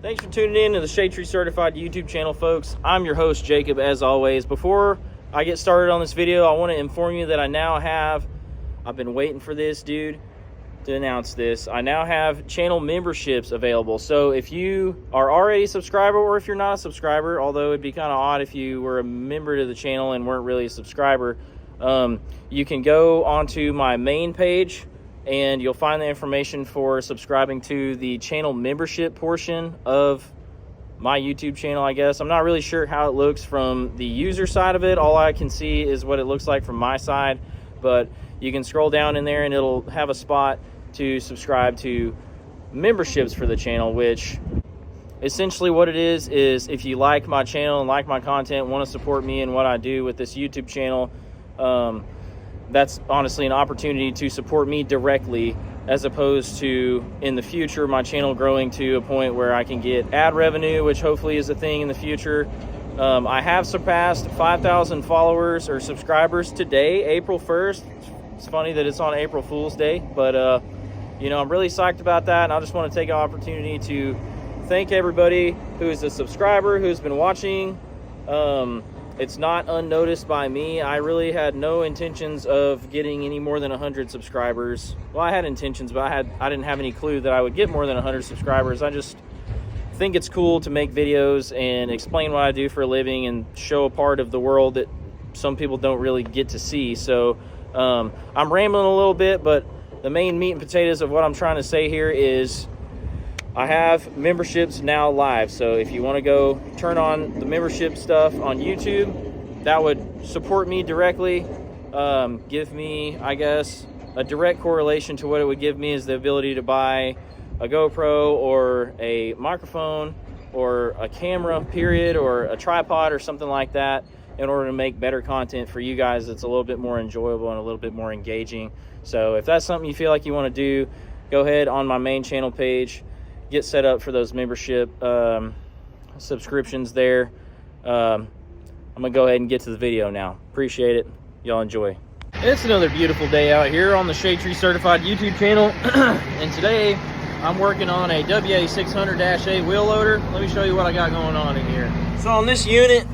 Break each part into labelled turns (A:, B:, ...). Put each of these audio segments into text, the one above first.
A: Thanks for tuning in to the Shade Tree Certified YouTube channel, folks. I'm your host, Jacob, as always. Before I get started on this video, I want to inform you that I've been waiting for this, dude, to announce this. I now have channel memberships available. So if you are already a subscriber, or if you're not a subscriber, although it'd be kind of odd if you were a member to the channel and weren't really a subscriber, you can go onto my main page and you'll find the information for subscribing to the channel membership portion of my YouTube channel, I guess. I'm not really sure how it looks from the user side of it. All I can see is what it looks like from my side, but you can scroll down in there and it'll have a spot to subscribe to memberships for the channel, which essentially what it is if you like my channel and like my content, want to support me and what I do with this YouTube channel, that's honestly an opportunity to support me directly, as opposed to in the future my channel growing to a point where I can get ad revenue, which hopefully is a thing in the future. I have surpassed 5,000 followers or subscribers today, April 1st. It's funny that it's on April Fool's Day, but you know, I'm really psyched about that, and I just want to take an opportunity to thank everybody who is a subscriber, who's been watching. It's not unnoticed by me. I really had no intentions of getting any more than 100 subscribers. Well, I had intentions, but I didn't have any clue that I would get more than 100 subscribers. I just think it's cool to make videos and explain what I do for a living and show a part of the world that some people don't really get to see. So I'm rambling a little bit, but the main meat and potatoes of what I'm trying to say here is I have memberships now live. So if you want to go turn on the membership stuff on YouTube, that would support me directly, give me, I guess, a direct correlation to what it would give me is the ability to buy a GoPro or a microphone or a camera, period, or a tripod or something like that, in order to make better content for you guys that's a little bit more enjoyable and a little bit more engaging. So if that's something you feel like you want to do, go ahead on my main channel page, get set up for those membership subscriptions there. I'm gonna go ahead and get to the video now. Appreciate it. Y'all enjoy. It's another beautiful day out here on the Shade Tree Certified YouTube channel. And today I'm working on a WA600-8 wheel loader. Let me show you what I got going on in here. So on this unit,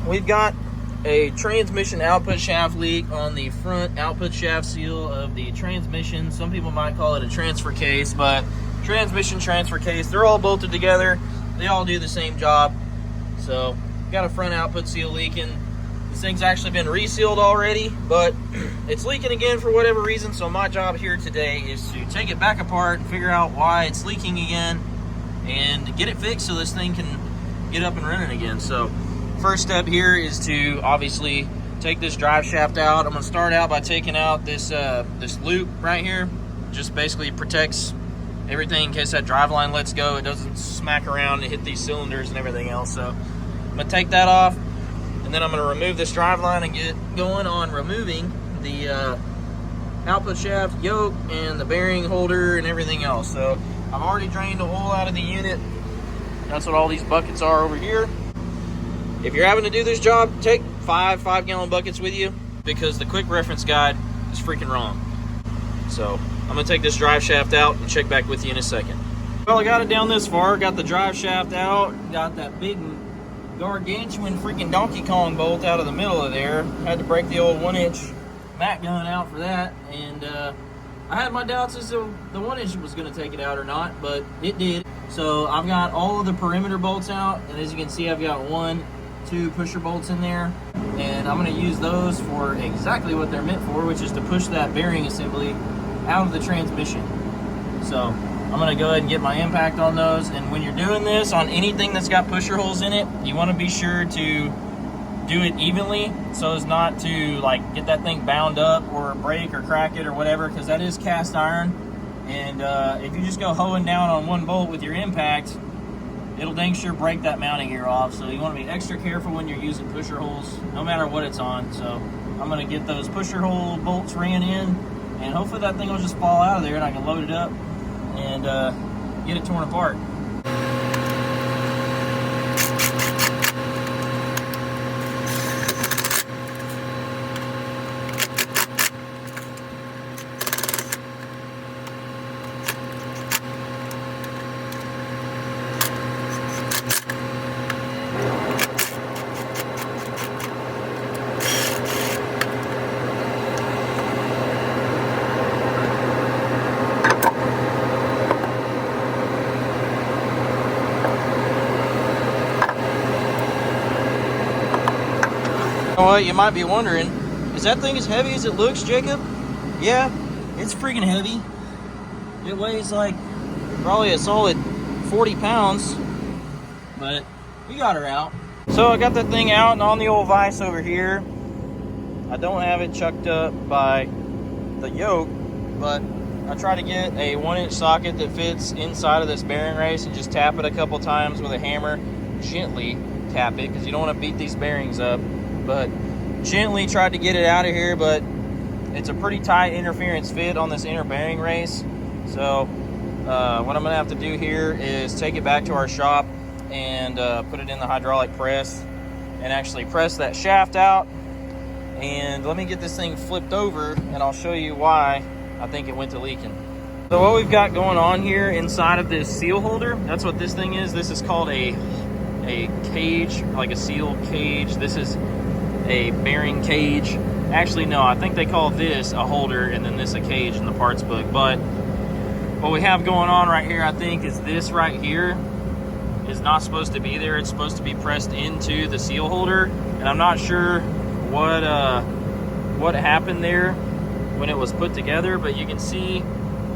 A: we've got a transmission output shaft leak on the front output shaft seal of the transmission. Some people might call it a transfer case, but transmission transfer case, they're all bolted together. They all do the same job. So got a front output seal leaking. This thing's actually been resealed already, but it's leaking again for whatever reason. So my job here today is to take it back apart and figure out why it's leaking again and get it fixed so this thing can get up and running again. So first step here is to obviously take this drive shaft out. I'm gonna start out by taking out this this loop right here. Just basically protects everything in case that drive line lets go. It doesn't smack around and hit these cylinders and everything else. So I'm gonna take that off, and then I'm gonna remove this drive line and get going on removing the output shaft yoke and the bearing holder and everything else. So I've already drained the oil out of the unit. That's what all these buckets are over here. If you're having to do this job, take 5-gallon buckets with you, because the quick reference guide is freaking wrong. So I'm gonna take this drive shaft out and check back with you in a second. Well, I got it down this far, got the drive shaft out, got that big gargantuan freaking Donkey Kong bolt out of the middle of there. Had to break the old 1-inch Mac gun out for that, and I had my doubts as to the 1-inch was gonna take it out or not, but it did. So I've got all of the perimeter bolts out, and as you can see, I've got 1-2 pusher bolts in there, and I'm going to use those for exactly what they're meant for, which is to push that bearing assembly out of the transmission. So I'm going to go ahead and get my impact on those. And when you're doing this on anything that's got pusher holes in it, you want to be sure to do it evenly so as not to like get that thing bound up or break or crack it or whatever, because that is cast iron. And if you just go hoeing down on one bolt with your impact, it'll dang sure break that mounting gear off. So you want to be extra careful when you're using pusher holes, no matter what it's on. So I'm going to get those pusher hole bolts ran in, and hopefully that thing will just fall out of there and I can load it up and get it torn apart. what, you might be wondering, is that thing as heavy as it looks, Jacob? Yeah, it's freaking heavy. It weighs like probably a solid 40 pounds, but we got her out. So I got that thing out and on the old vise over here. I don't have it chucked up by the yoke, but I try to get a 1-inch socket that fits inside of this bearing race and just tap it a couple times with a hammer. Gently tap it, because you don't want to beat these bearings up, but gently tried to get it out of here. But it's a pretty tight interference fit on this inner bearing race. So what I'm gonna have to do here is take it back to our shop and put it in the hydraulic press and actually press that shaft out. And let me get this thing flipped over and I'll show you why I think it went to leaking. So what we've got going on here inside of this seal holder, that's what this thing is. This is called a cage, like a seal cage. This is a bearing cage. Actually, no, I think they call this a holder and then this a cage in the parts book. But what we have going on right here, I think, is this right here is not supposed to be there. It's supposed to be pressed into the seal holder, and I'm not sure what happened there when it was put together, but you can see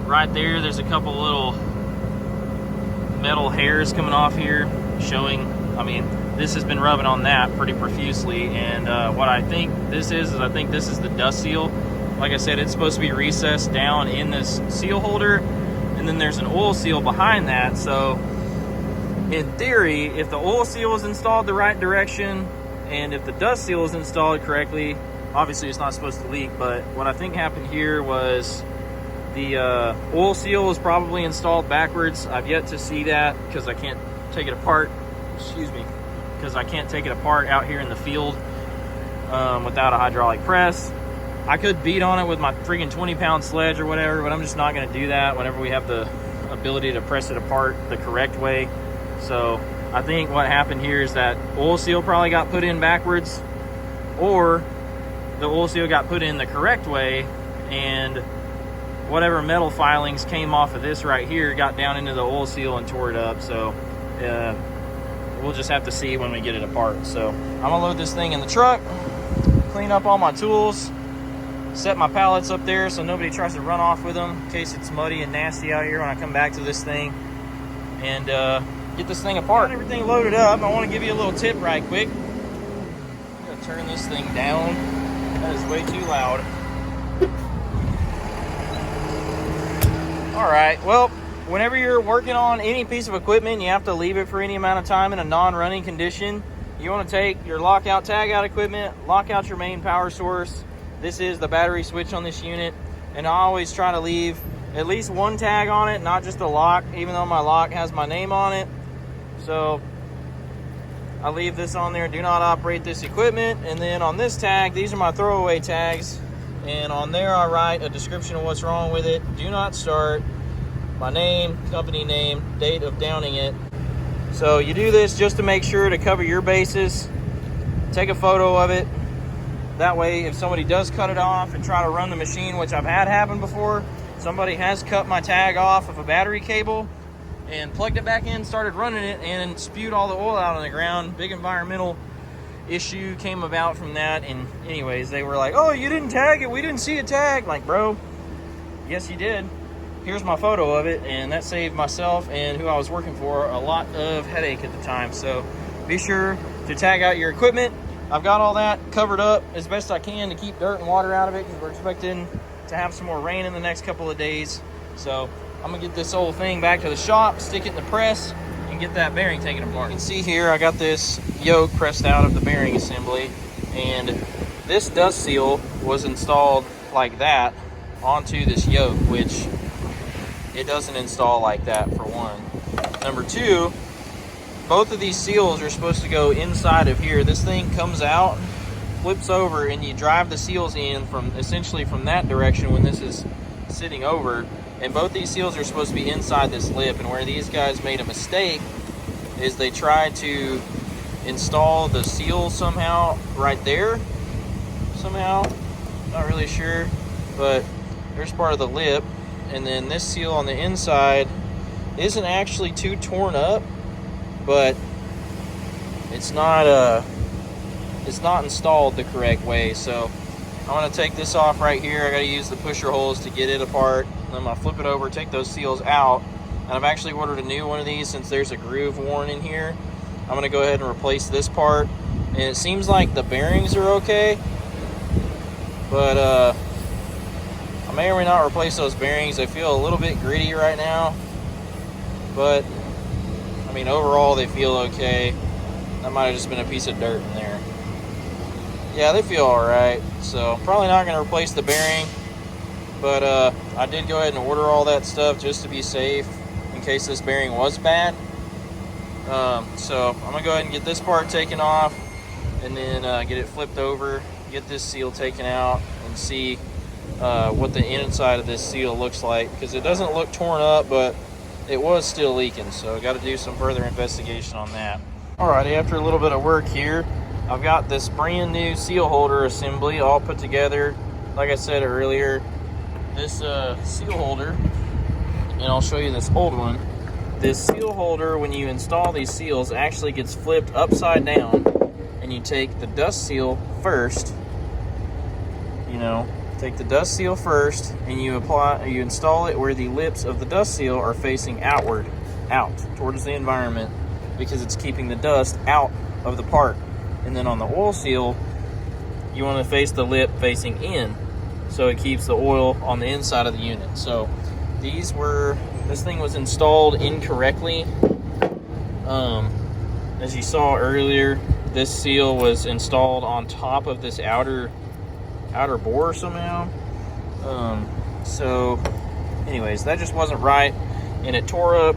A: right there, there's a couple little metal hairs coming off here showing, I mean, this has been rubbing on that pretty profusely. And what I think this is I think this is the dust seal. Like I said, it's supposed to be recessed down in this seal holder, and then there's an oil seal behind that. So in theory, if the oil seal is installed the right direction and if the dust seal is installed correctly, obviously it's not supposed to leak. But what I think happened here was the oil seal was probably installed backwards. I've yet to see that because I can't take it apart, excuse me, because I can't take it apart out here in the field without a hydraulic press. I could beat on it with my freaking 20-pound sledge or whatever, but I'm just not going to do that whenever we have the ability to press it apart the correct way. So I think what happened here is that oil seal probably got put in backwards, or the oil seal got put in the correct way, and whatever metal filings came off of this right here got down into the oil seal and tore it up. So we'll just have to see when we get it apart. So I'm gonna load this thing in the truck, clean up all my tools, set my pallets up there so nobody tries to run off with them in case it's muddy and nasty out here when I come back to this thing, and get this thing apart. Got everything loaded up. I want to give you a little tip right quick. I'm gonna turn this thing down. That is way too loud. All right, well, whenever you're working on any piece of equipment, you have to leave it for any amount of time in a non-running condition. You want to take your lockout tagout equipment, lock out your main power source. This is the battery switch on this unit, and I always try to leave at least one tag on it, not just a lock, even though my lock has my name on it. So I leave this on there, do not operate this equipment. And then on this tag, these are my throwaway tags, and on there I write a description of what's wrong with it. Do not start, my name, company name, date of downing it. So you do this just to make sure to cover your bases. Take a photo of it. That way, if somebody does cut it off and try to run the machine, which I've had happen before, somebody has cut my tag off of a battery cable and plugged it back in, started running it, and spewed all the oil out on the ground. Big environmental issue came about from that. And anyways, they were like, oh, you didn't tag it, we didn't see a tag. Like, bro, yes you did. Here's my photo of it, and that saved myself and who I was working for a lot of headache at the time. So be sure to tag out your equipment. I've got all that covered up as best I can to keep dirt and water out of it, because we're expecting to have some more rain in the next couple of days. So I'm gonna get this whole thing back to the shop, stick it in the press, and get that bearing taken apart. You can see here I got this yoke pressed out of the bearing assembly, and this dust seal was installed like that onto this yoke, which it doesn't install like that, for one. Number two, both of these seals are supposed to go inside of here. This thing comes out, flips over, and you drive the seals in from essentially from that direction when this is sitting over. And both these seals are supposed to be inside this lip. And where these guys made a mistake is they tried to install the seal somehow right there. Somehow, not really sure, but there's part of the lip. And then this seal on the inside isn't actually too torn up, but it's not it's not installed the correct way. So I'm going to take this off right here. I got to use the pusher holes to get it apart. And I'm going to flip it over, take those seals out. And I've actually ordered a new one of these since there's a groove worn in here. I'm going to go ahead and replace this part. And it seems like the bearings are okay, but I may or may not replace those bearings. They feel a little bit gritty right now, but I mean, overall they feel okay. That might have just been a piece of dirt in there. Yeah, they feel all right. So probably not going to replace the bearing, but I did go ahead and order all that stuff just to be safe in case this bearing was bad. So I'm going to go ahead and get this part taken off, and then get it flipped over, get this seal taken out, and see what the inside of this seal looks like, because it doesn't look torn up, but it was still leaking. So I got to do some further investigation on that. Alrighty, after a little bit of work here, I've got this brand new seal holder assembly all put together. Like I said earlier, this seal holder, and I'll show you this old one. This seal holder, when you install these seals, actually gets flipped upside down, and you take the dust seal first. Take the dust seal first, and you install it where the lips of the dust seal are facing outward, out towards the environment, because it's keeping the dust out of the part. And then on the oil seal, you want to face the lip facing in, so it keeps the oil on the inside of the unit. So this thing was installed incorrectly. As you saw earlier, this seal was installed on top of this outer bore somehow. So anyways, that just wasn't right, and it tore up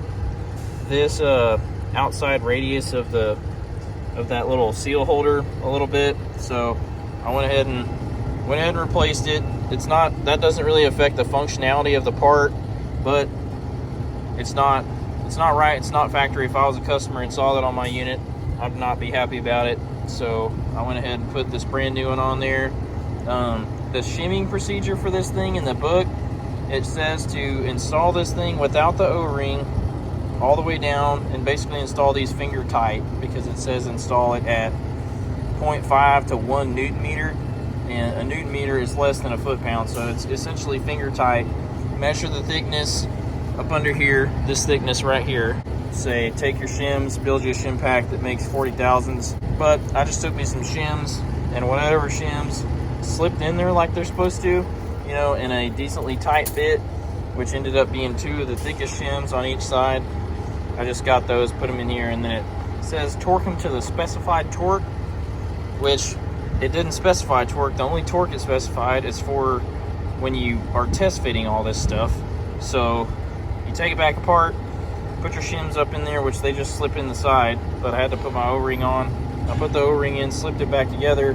A: this outside radius of that little seal holder a little bit. So I went ahead and replaced it. That doesn't really affect the functionality of the part, but it's not right. It's not factory. If I was a customer and saw that on my unit, I'd not be happy about it. So I went ahead and put this brand new one on there. The shimming procedure for this thing in the book, it says to install this thing without the O-ring all the way down, and basically install these finger tight, because it says install it at 0.5 to 1 Newton meter, and a Newton meter is less than a foot-pound, so it's essentially finger tight. Measure the thickness up under here, this thickness right here. Say take your shims, build you a shim pack that makes 40 thousandths, but I just took me some shims, and whatever shims slipped in there like they're supposed to, in a decently tight fit, which ended up being 2 of the thickest shims on each side. I just got those, put them in here, and then it says torque them to the specified torque, which it didn't specify torque. The only torque it specified is for when you are test fitting all this stuff. So you take it back apart, put your shims up in there, which they just slip in the side, but I had to put my O-ring on. I put the O-ring in, slipped it back together,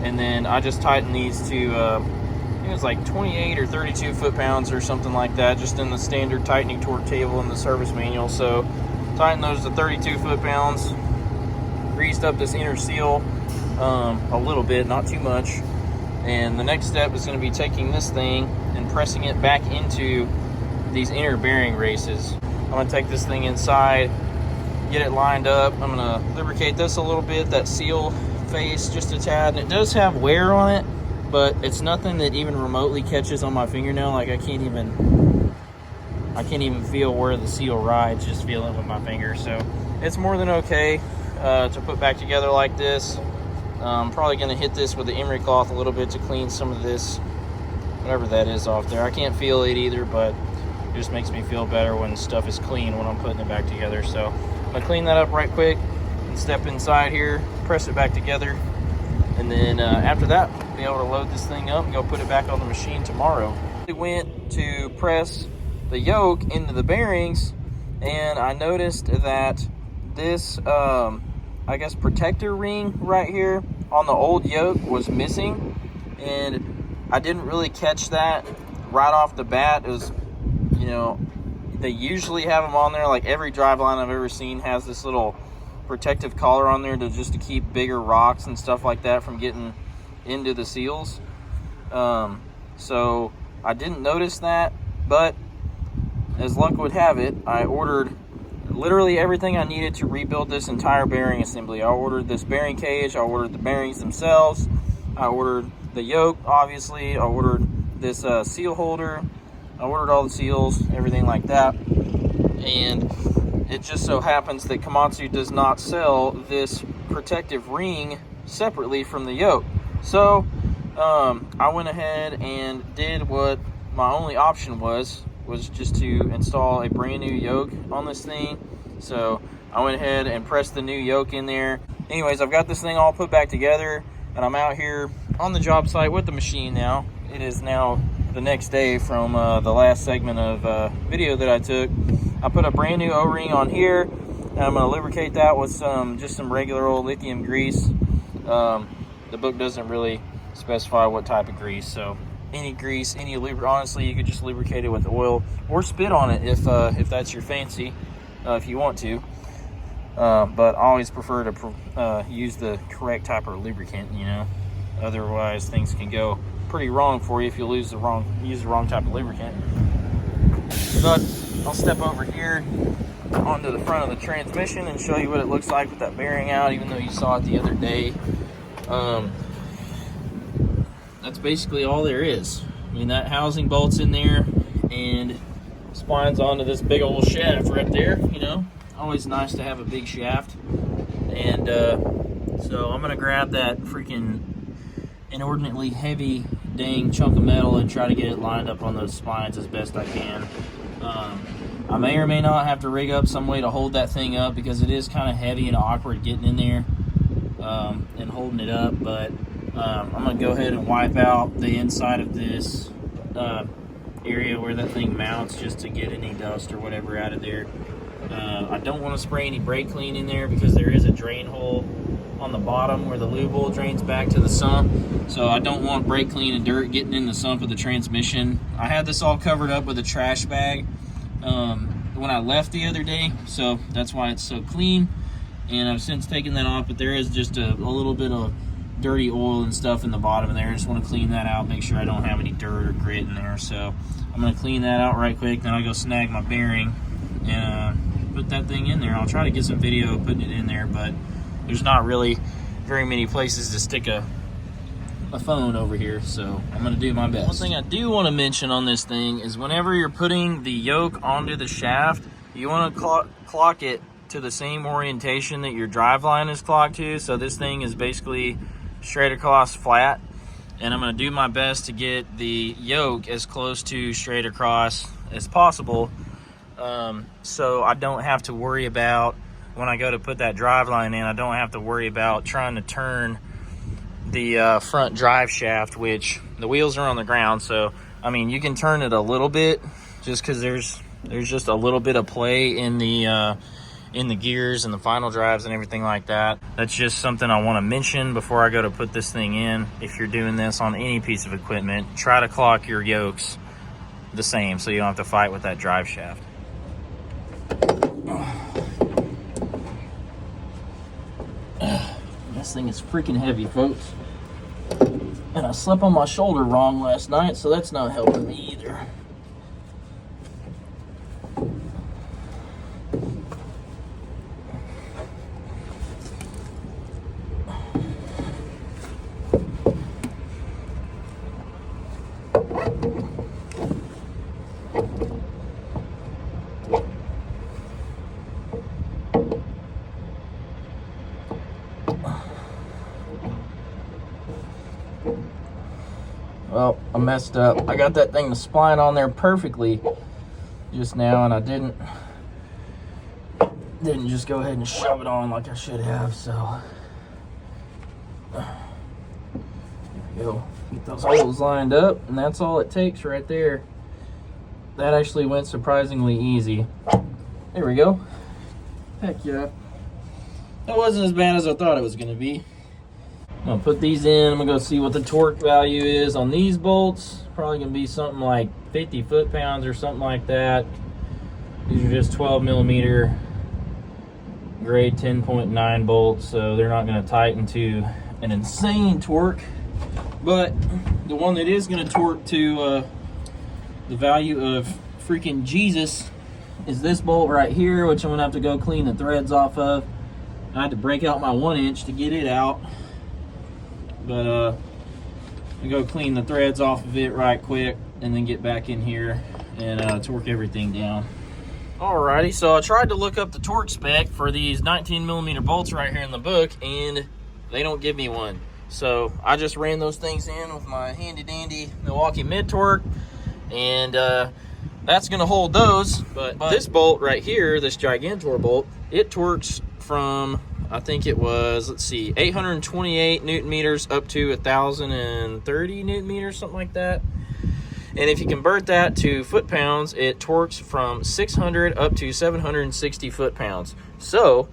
A: and then I just tightened these to, I think it was like 28 or 32 foot-pounds or something like that, just in the standard tightening torque table in the service manual. So tightened those to 32 foot-pounds, greased up this inner seal a little bit, not too much. And the next step is going to be taking this thing and pressing it back into these inner bearing races. I'm going to take this thing inside, get it lined up. I'm going to lubricate this a little bit, that seal face just a tad, and it does have wear on it, but it's nothing that even remotely catches on my fingernail. Like I can't even feel where the seal rides, just feeling it with my finger. So it's more than okay to put back together like this. I'm probably going to hit this with the emery cloth a little bit to clean some of this, whatever that is off there. I can't feel it either, but it just makes me feel better when stuff is clean when I'm putting it back together. So I'm going to clean that up right quick and step inside here, press it back together, and then after that, be able to load this thing up and go put it back on the machine tomorrow. We went to press the yoke into the bearings, and I noticed that this I guess protector ring right here on the old yoke was missing, and I didn't really catch that right off the bat. It was, they usually have them on there. Like every driveline I've ever seen has this little protective collar on there to keep bigger rocks and stuff like that from getting into the seals. So I didn't notice that, but as luck would have it, I ordered literally everything I needed to rebuild this entire bearing assembly. I ordered this bearing cage, I ordered the bearings themselves, I ordered the yoke, obviously, I ordered this seal holder, I ordered all the seals, everything like that. And it just so happens that Komatsu does not sell this protective ring separately from the yoke. So I went ahead and did what my only option was just to install a brand new yoke on this thing. So I went ahead and pressed the new yoke in there. Anyways, I've got this thing all put back together, and I'm out here on the job site with the machine now. It is now the next day from the last segment of video that I took. I put a brand new O-ring on here, and I'm gonna lubricate that with just some regular old lithium grease. The book doesn't really specify what type of grease, so any grease, any lubricant. Honestly, you could just lubricate it with oil or spit on it if that's your fancy, if you want to. But I always prefer to use the correct type of lubricant, you know. Otherwise, things can go pretty wrong for you if you use the wrong type of lubricant. But I'll step over here onto the front of the transmission and show you what it looks like with that bearing out, even though you saw it the other day. That's basically all there is. I mean, that housing bolt's in there and splines onto this big old shaft right there, you know. Always nice to have a big shaft. And so I'm gonna grab that freaking inordinately heavy dang chunk of metal and try to get it lined up on those spines as best I can. I may or may not have to rig up some way to hold that thing up, because it is kind of heavy and awkward getting in there and holding it up. But I'm gonna go ahead and wipe out the inside of this area where that thing mounts, just to get any dust or whatever out of there. I don't want to spray any brake clean in there, because there is a drain hole on the bottom where the lube oil drains back to the sump. So I don't want brake clean and dirt getting in the sump of the transmission. I had this all covered up with a trash bag when I left the other day, so that's why it's so clean. And I've since taken that off, but there is just a little bit of dirty oil and stuff in the bottom of there. I just want to clean that out, make sure I don't have any dirt or grit in there. So I'm going to clean that out right quick, then I'll go snag my bearing and put that thing in there. I'll try to get some video of putting it in there, but there's not really very many places to stick a phone over here, so I'm gonna do my best. One thing I do want to mention on this thing is, whenever you're putting the yoke onto the shaft, you want to clock it to the same orientation that your drive line is clocked to. So this thing is basically straight across flat, and I'm going to do my best to get the yoke as close to straight across as possible, so I don't have to worry about, when I go to put that drive line in, I don't have to worry about trying to turn the front drive shaft, which the wheels are on the ground. So I mean, you can turn it a little bit, just because there's just a little bit of play in the gears and the final drives and everything like that. That's just something I want to mention before I go to put this thing in. If you're doing this on any piece of equipment, try to clock your yokes the same, so you don't have to fight with that drive shaft. This thing is freaking heavy, folks. And I slept on my shoulder wrong last night, so that's not helping me either. Well, I messed up. I got that thing to spline on there perfectly just now, and I didn't just go ahead and shove it on like I should have. So there we go. Get those holes lined up, and that's all it takes right there. That actually went surprisingly easy. There we go. Heck yeah. That wasn't as bad as I thought it was going to be. I'm gonna put these in. I'm gonna go see what the torque value is on these bolts. Probably gonna be something like 50 foot-pounds or something like that. These are just 12 millimeter grade 10.9 bolts, so they're not gonna tighten to an insane torque. But the one that is gonna torque to the value of freaking Jesus is this bolt right here, which I'm gonna have to go clean the threads off of. I had to break out my 1-inch to get it out, but I go clean the threads off of it right quick and then get back in here and torque everything down. Alrighty, so I tried to look up the torque spec for these 19mm bolts right here in the book, and they don't give me one. So I just ran those things in with my handy dandy Milwaukee mid torque, and that's gonna hold those. But this bolt right here, this Gigantor bolt, it torques from, I think it was, let's see, 828 Newton meters up to 1,030 Newton meters, something like that. And if you convert that to foot-pounds, it torques from 600 up to 760 foot-pounds. So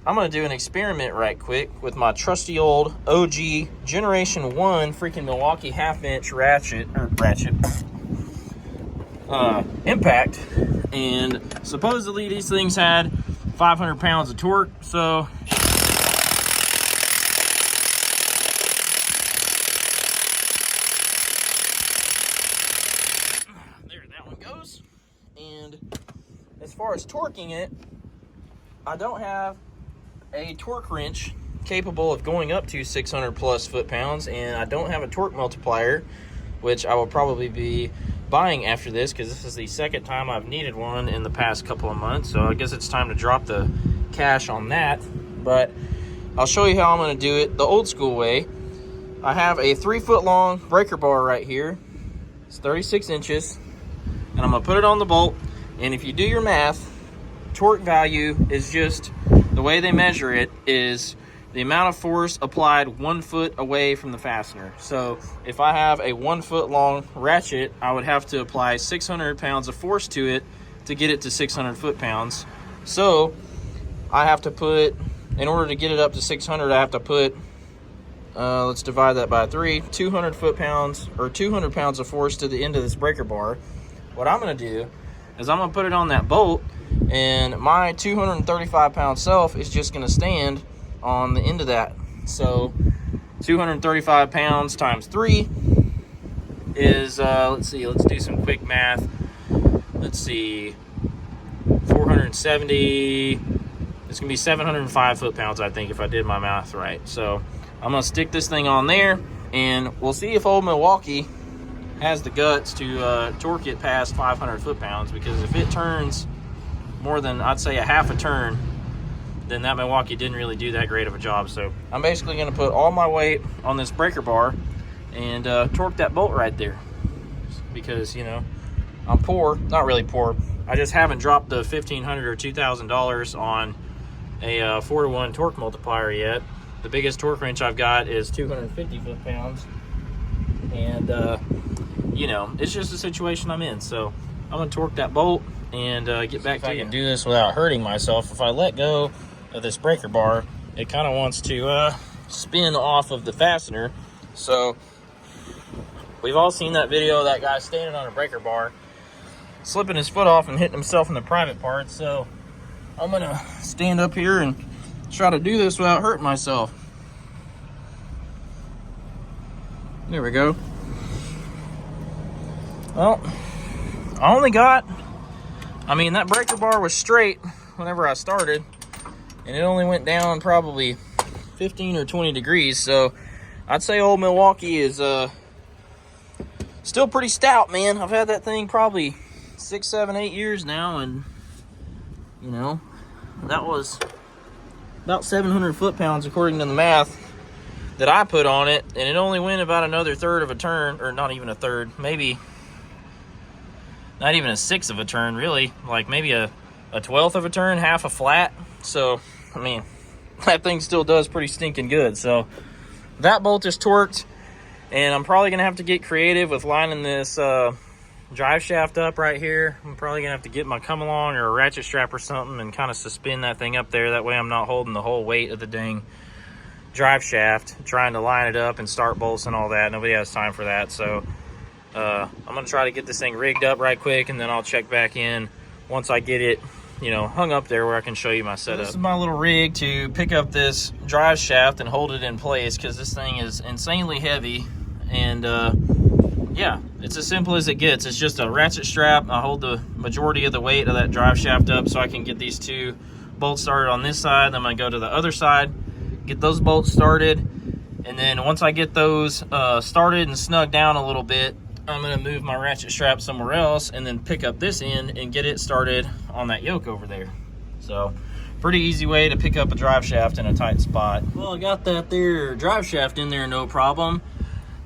A: I'm gonna do an experiment right quick with my trusty old OG Generation 1 freaking Milwaukee half-inch impact. And supposedly these things had 500 pounds of torque, so there that one goes. And as far as torquing it, I don't have a torque wrench capable of going up to 600 plus foot-pounds, and I don't have a torque multiplier, which I will probably be buying after this, because this is the second time I've needed one in the past couple of months. So I guess it's time to drop the cash on that. But I'll show you how I'm going to do it the old school way. I have a 3-foot long breaker bar right here. It's 36 inches, and I'm going to put it on the bolt. And if you do your math, torque value is just, the way they measure it is the amount of force applied 1 foot away from the fastener. So if I have a 1 foot long ratchet, I would have to apply 600 pounds of force to it to get it to 600 foot-pounds. So I have to put, in order to get it up to 600, I have to put, let's divide that by 3, 200 foot-pounds, or 200 pounds of force to the end of this breaker bar. What I'm gonna do is I'm gonna put it on that bolt, and my 235 pound self is just gonna stand on the end of that. So 235 pounds times 3 is, let's see, let's do some quick math. Let's see, 470, it's gonna be 705 foot-pounds, I think, if I did my math right. So I'm gonna stick this thing on there, and we'll see if old Milwaukee has the guts to torque it past 500 foot-pounds, because if it turns more than, I'd say, a half a turn, then that Milwaukee didn't really do that great of a job. So I'm basically going to put all my weight on this breaker bar and torque that bolt right there, because, you know, I'm poor, not really poor, I just haven't dropped the $1,500 or $2,000 on a 4-to-1 torque multiplier yet. The biggest torque wrench I've got is 250 foot-pounds, and you know, it's just the situation I'm in. So I'm going to torque that bolt and get back to you. I can do this without hurting myself. If I let go of this breaker bar, it kind of wants to spin off of the fastener. So we've all seen that video of that guy standing on a breaker bar, slipping his foot off and hitting himself in the private parts. So I'm gonna stand up here and try to do this without hurting myself. There we go. Well, I only got, I mean, that breaker bar was straight whenever I started, and it only went down probably 15 or 20 degrees. So I'd say old Milwaukee is still pretty stout, man. I've had that thing probably 6, 7, 8 years now, and you know, that was about 700 foot-pounds according to the math that I put on it, and it only went about another third of a turn, or not even a third, maybe not even a sixth of a turn, really, like maybe a 12th of a turn, half a flat. So I mean, that thing still does pretty stinking good. So that bolt is torqued, and I'm probably gonna have to get creative with lining this drive shaft up right here. I'm probably gonna have to get my come along or a ratchet strap or something and kind of suspend that thing up there. That way I'm not holding the whole weight of the dang drive shaft, trying to line it up and start bolts and all that. Nobody has time for that. So I'm gonna try to get this thing rigged up right quick, and then I'll check back in once I get it, you know, hung up there where I can show you my setup. This is my little rig to pick up this drive shaft and hold it in place, because this thing is insanely heavy, and yeah, it's as simple as it gets. It's just a ratchet strap. I hold the majority of the weight of that drive shaft up so I can get these two bolts started on this side. Then I'm going to go to the other side, get those bolts started, and then once I get those started and snugged down a little bit, I'm going to move my ratchet strap somewhere else and then pick up this end and get it started on that yoke over there. So pretty easy way to pick up a drive shaft in a tight spot. Well, I got that there drive shaft in there, no problem.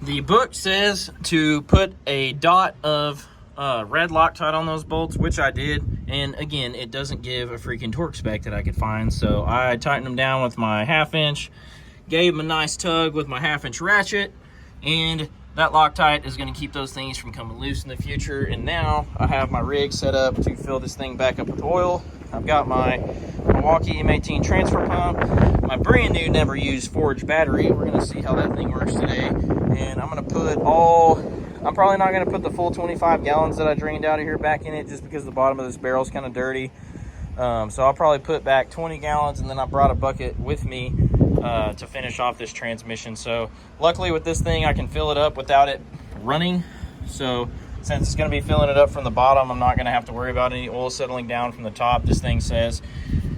A: The book says to put a dot of red Loctite on those bolts, which I did. And again, it doesn't give a freaking torque spec that I could find. So I tightened them down with my 1/2 inch, gave them a nice tug with my 1/2 inch ratchet, and that Loctite is going to keep those things from coming loose in the future. And now I have my rig set up to fill this thing back up with oil. I've got my Milwaukee M18 transfer pump, my brand new never used forged battery. We're going to see how that thing works today. And I'm going to put I'm probably not going to put the full 25 gallons that I drained out of here back in it, just because the bottom of this barrel is kind of dirty. So I'll probably put back 20 gallons, and then I brought a bucket with me to finish off this transmission. So luckily with this thing, I can fill it up without it running. So since it's going to be filling it up from the bottom, I'm not going to have to worry about any oil settling down from the top. This thing says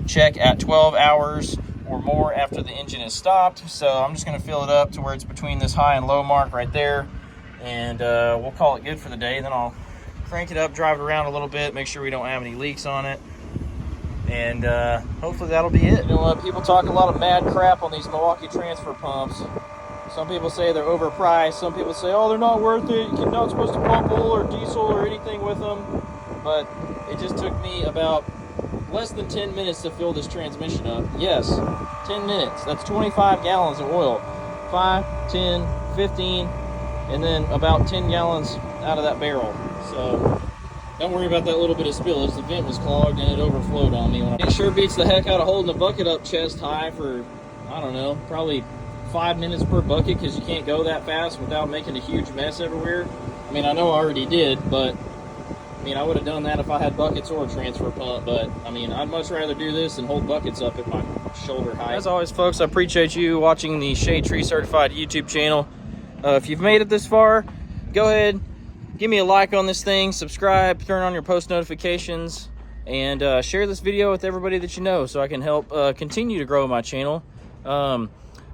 A: check at 12 hours or more after the engine is stopped. So I'm just going to fill it up to where it's between this high and low mark right there, and we'll call it good for the day. Then I'll crank it up, drive it around a little bit, make sure we don't have any leaks on it, and hopefully that'll be it. You know, people talk a lot of mad crap on these Milwaukee transfer pumps. Some people say they're overpriced. Some people say, oh, they're not worth it. You're not supposed to pump oil or diesel or anything with them. But it just took me about less than 10 minutes to fill this transmission up. Yes, 10 minutes. That's 25 gallons of oil. 5, 10, 15, and then about 10 gallons out of that barrel. So don't worry about that little bit of spillage. The vent was clogged and it overflowed on me. It sure beats the heck out of holding the bucket up chest high for, I don't know, probably 5 minutes per bucket, because you can't go that fast without making a huge mess everywhere. I mean, I know I already did, but I mean, I would have done that if I had buckets or a transfer pump, but I mean, I'd much rather do this than hold buckets up at my shoulder height. As always, folks, I appreciate you watching the Shade Tree Certified YouTube channel. If you've made it this far, go ahead, give me a like on this thing, subscribe, turn on your post notifications, and share this video with everybody that you know so I can help continue to grow my channel.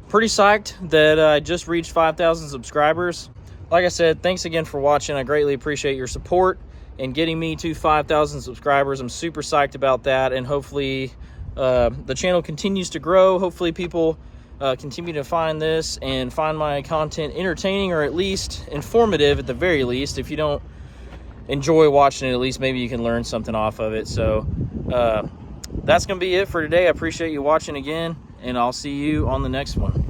A: Pretty psyched that I just reached 5,000 subscribers. Like I said, thanks again for watching. I greatly appreciate your support and getting me to 5,000 subscribers. I'm super psyched about that, and hopefully the channel continues to grow. Hopefully people continue to find this and find my content entertaining, or at least informative at the very least. If you don't enjoy watching it, at least maybe you can learn something off of it. So that's going to be it for today. I appreciate you watching again, and I'll see you on the next one.